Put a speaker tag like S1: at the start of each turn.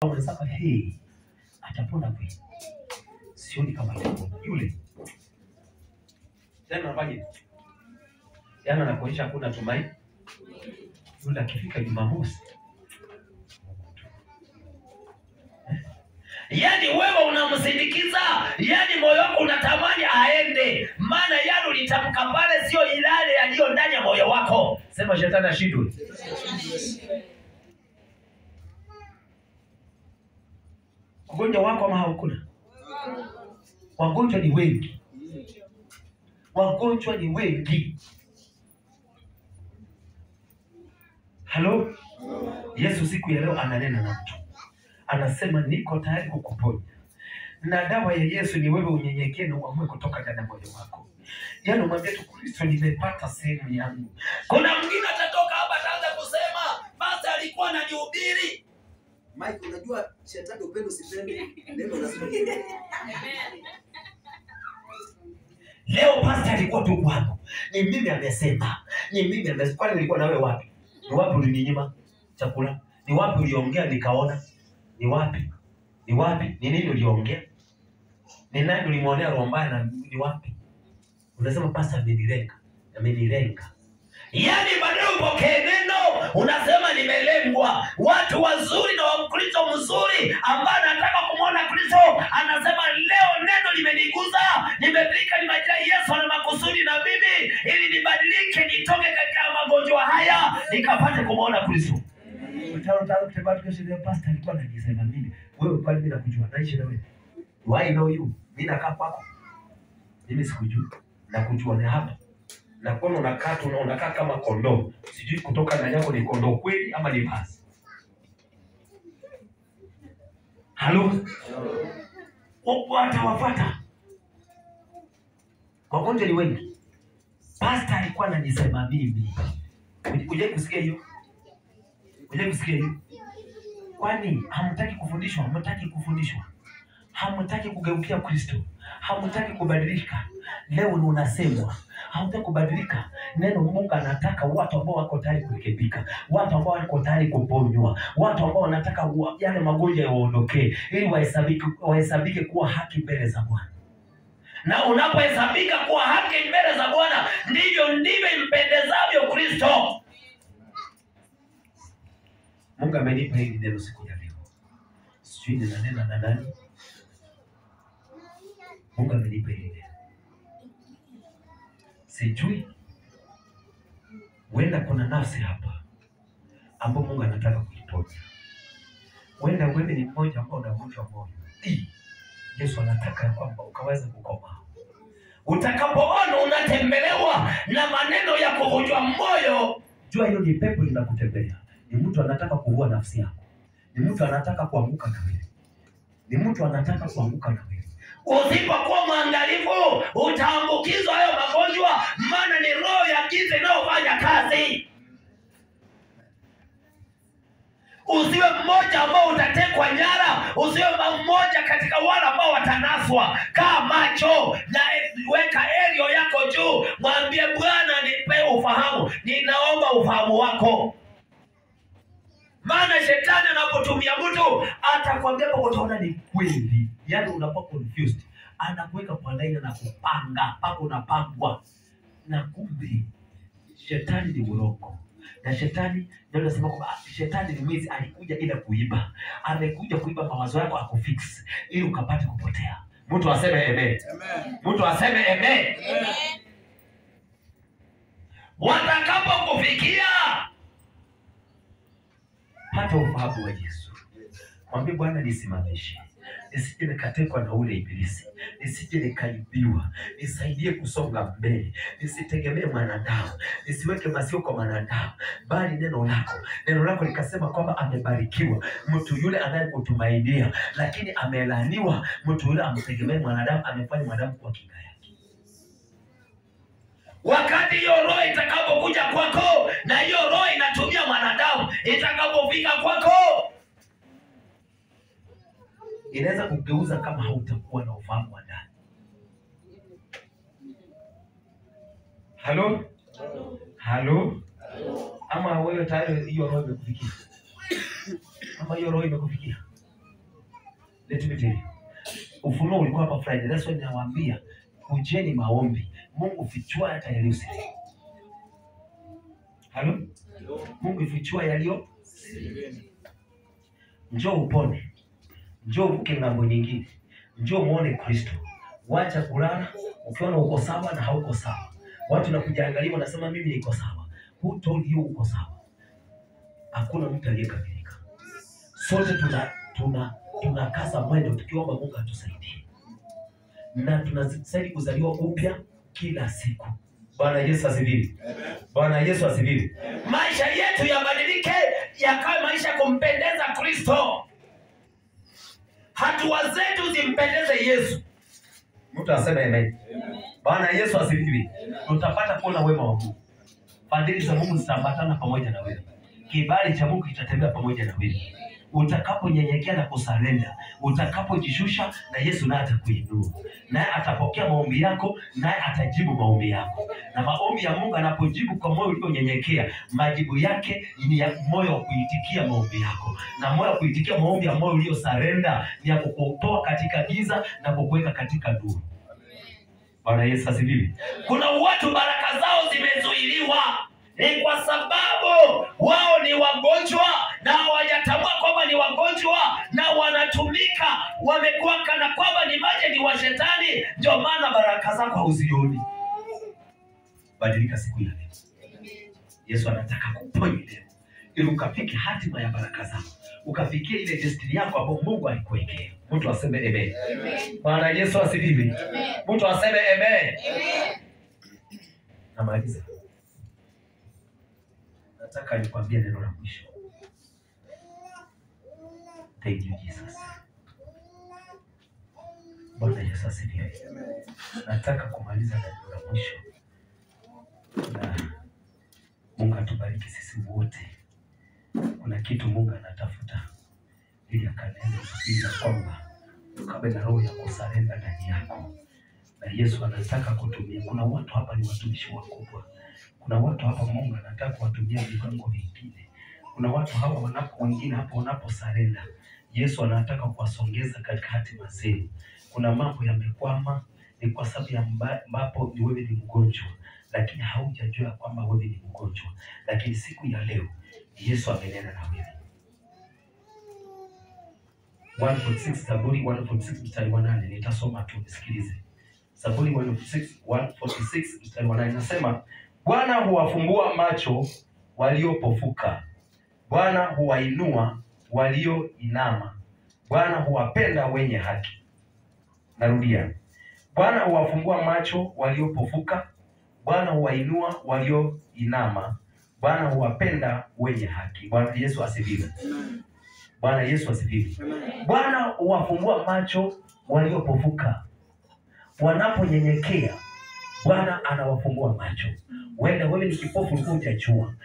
S1: Unasema hey, atapona kweli. Sioni kama atapona. Yule. Tena anafanya. Yana anakuonyesha hakuna tumaini. Yule akifika Jumamosi. Yaani wewe unamsindikiza, yaani moyo wako unatamani aende. Maana yale ulitamka pale sio ilale yaliyo ndani ya moyo wako. Sema shetani ashindwe. Ugonjwa wako ama haukuna? Wagonjwa ni wengi. Wagonjwa ni wengi. Halo? Yesu siku ya leo ananena na mtu. Anasema niko tayari kukuponya. Na dawa ya Yesu ni wewe unyenyekee na uamue kutoka ndani ya moyo wako. Yaani umwambie tu Kristo, nimepata sehemu yangu. Kuna mwingine atatoka hapa ataanza kusema, basi alikuwa ananihubiri.
S2: Mike, unajua shetani upendo usipende. Neno unasema.
S1: Leo pastor alikuwa tu kwako. Ni mimi amesema. Ni mimi amesema. Kwani nilikuwa na wewe wapi? Ni wapi ulininyima chakula? Ni wapi uliongea nikaona? Ni wapi? Ni wapi? Ni nini uliongea? Ni nani ulimwonea roho mbaya na ni wapi? Unasema pastor amenilenga. Amenilenga. Yaani baadaye upokee neno, unasema nimelengwa. Watu wazuri na Wakristo mzuri ambao anataka kumuona Kristo, anasema leo neno limeniguza, nimefika ni majira Yesu ana makusudi na mimi ili nibadilike, nitoke katika magonjwa haya, nikapate kumuona Kristo. Mtaro kutembea tukisema pastor alikuwa anasema mimi, wewe kwani mimi nakujua, naishi na wewe. Why know you? Mimi nakaa kwako. Mimi sikujui. Nakujua ni hapa. Na kwa unakaa kama kondoo. Sijui kutoka ndani yako ni kondoo kweli ama ni basi. Halo? Watawafuata. Wagonjwa ni wengi. Pastor alikuwa ananisema mimi. Uje kusikia hiyo? Uje kusikia hiyo? Kwani hamtaki kufundishwa? Hamtaki kufundishwa? Hamtaki kugeukia Kristo? Hamtaki kubadilika? Leo unasemwa hamtaki kubadilika. Neno Mungu anataka watu ambao wako tayari kurekebika, watu ambao wako tayari kuponywa, watu ambao wanataka yale magonjwa yaondoke ili wahesabike kuwa haki mbele za Bwana. Na unapohesabika kuwa haki mbele za Bwana, ndivyo impendezavyo Kristo. Mungu amenipa hili neno siku ya leo. Sijui ninanena na nani. Mungu amenipa hili neno. Sijui. Wenda kuna nafsi hapa ambapo Mungu anataka kuiponya. Wenda wewe ni mmoja ambao unavunjwa moyo. Yesu anataka kwamba ukaweze kukoma. Utakapoona unatembelewa na maneno ya kuvunjwa moyo, jua hilo ni pepo linakutembelea. Ni mtu anataka kuvua nafsi yako. Ni mtu anataka kuanguka na wewe. Ni mtu anataka kuanguka na wewe. Usipokuwa mwangalifu, utaambukizwa hayo magonjwa, maana ni roho ya giza inayofanya kazi. Usiwe mmoja ambao utatekwa nyara, usiwe mmoja katika wale ambao watanaswa. Kaa macho na weka elio yako juu, mwambie Bwana nipe ufahamu, ninaomba ufahamu wako. Maana shetani anapotumia mtu atakwambia kwa utaona ni kweli. Yaani unakuwa confused. Anakuweka kwa laini na kupanga, pako unapangwa. Na kumbe shetani ni mrongo. Na shetani ndio anasema kwamba shetani ni mwizi, alikuja ili kuiba. Amekuja kuiba mawazo yako akufix ili ukapate kupotea. Mtu aseme amen. Amen. Mtu aseme amen. Amen. Watakapokufikia pata ufahamu wa Yesu. Mwambie Bwana nisimamishe. Nisije nikatekwa na ule ibilisi. Nisije nikaibiwa. Nisaidie kusonga mbele. Nisitegemee mwanadamu. Nisiweke masikio kwa mwanadamu. Bali neno lako. Neno lako likasema kwamba amebarikiwa mtu yule anayekutumainia, lakini amelaaniwa mtu yule amtegemee mwanadamu, amefanya mwanadamu kwa kinga yake. Wakati hiyo roho itakapokuja kwako, na hiyo roho inatumia mwanadamu, itakapofika kwako, inaweza kugeuza kama hautakuwa na ufahamu wa ndani. Halo? Halo? Ama wewe tayari hiyo roho imekufikia? Ama hiyo roho imekufikia? Let me tell you. Ufunuo ulikuwa hapa Friday. That's why ninawaambia kujeni maombi. Mungu fichua hata yaliyo siri. Halo? Mungu fichua yaliyo siri. Njoo upone. Njoo uvuke ngambo nyingine. Njoo muone Kristo. Wacha kulala ukiona uko sawa na hauko sawa. Watu nakujaangalia wanasema mimi niko sawa. Who told you uko sawa? Hakuna mtu aliyekamilika. Sote tunakaza mwendo tukiomba Mungu atusaidie. Na tunastahili kuzaliwa upya kila siku. Bwana Yesu asifiwe. Bwana Yesu asifiwe. Maisha yetu yabadilike yakawe maisha kumpendeza Kristo. Hatua zetu zimpendeze Yesu. Mtu aseme amen. Bwana Yesu asifiwe. Utapata kuona wema wa Mungu. Fadhili za Mungu zitaambatana pamoja na wewe. Kibali cha Mungu kitatembea pamoja na wewe. Utakaponyenyekea na kusarenda, utakapojishusha, na Yesu naye atakuinua. Naye atapokea maombi yako, naye atajibu maombi yako. Na maombi ya Mungu anapojibu kwa moyo ulionyenyekea, majibu yake ni ya moyo wa kuitikia maombi yako. Na moyo wa kuitikia maombi ya moyo uliosarenda ni ya kukutoa katika giza na kukuweka katika nuru. Bwana Yesu asifiwe. Kuna watu baraka zao zimezuiliwa ni kwa sababu wao ni wagonjwa na hawajatambua kwamba ni wagonjwa na wanatumika, wamekuwa kana kwamba ni majini wa shetani, ndio maana baraka zako hauzioni. Badilika siku ya leo. Yesu anataka kuponya leo ili ukafike hatima ya baraka zako, ukafikie ile destiny yako ambayo Mungu alikuwekea. Mtu aseme amen. Bwana Yesu asifiwe. Mtu aseme amen. Namaliza. Nataka nikwambie neno la mwisho. Thank you Jesus. Bwana Yesu asifiwe. Nataka kumaliza neno la mwisho. Na Mungu atubariki sisi wote. Kuna kitu Mungu anatafuta ili akanene bila kwamba ukawe na roho ya kusarenda ndani yako. Na Yesu anataka kutumia. Kuna watu hapa ni watumishi wakubwa. Kuna watu hapa Mungu anataka kuwatumia viwango vingine. Kuna watu hapa wengine hapa wanaposarenda, Yesu anataka kuwasongeza katika hatima zenu. Kuna mambo yamekwama ni kwa sababu ya ambapo ni wewe ni mgonjwa, lakini haujajua kwamba wewe ni mgonjwa. Lakini siku ya leo Yesu amenena na wewe. 146 Zaburi 146 mstari wa 8 nitasoma tu nisikilize. Zaburi 146 mstari wa 8 nasema, Bwana huwafungua macho waliopofuka. Bwana huwainua walioinama. Bwana huwapenda wenye haki. Narudia. Bwana huwafungua macho waliopofuka. Bwana huwainua walioinama. Bwana huwapenda wenye haki. Bwana Yesu asifiwe. Bwana Yesu asifiwe. Bwana huwafungua macho waliopofuka. Wanaponyenyekea, Bwana anawafungua macho. Wewe ni kipofu ulikuwa hujajua.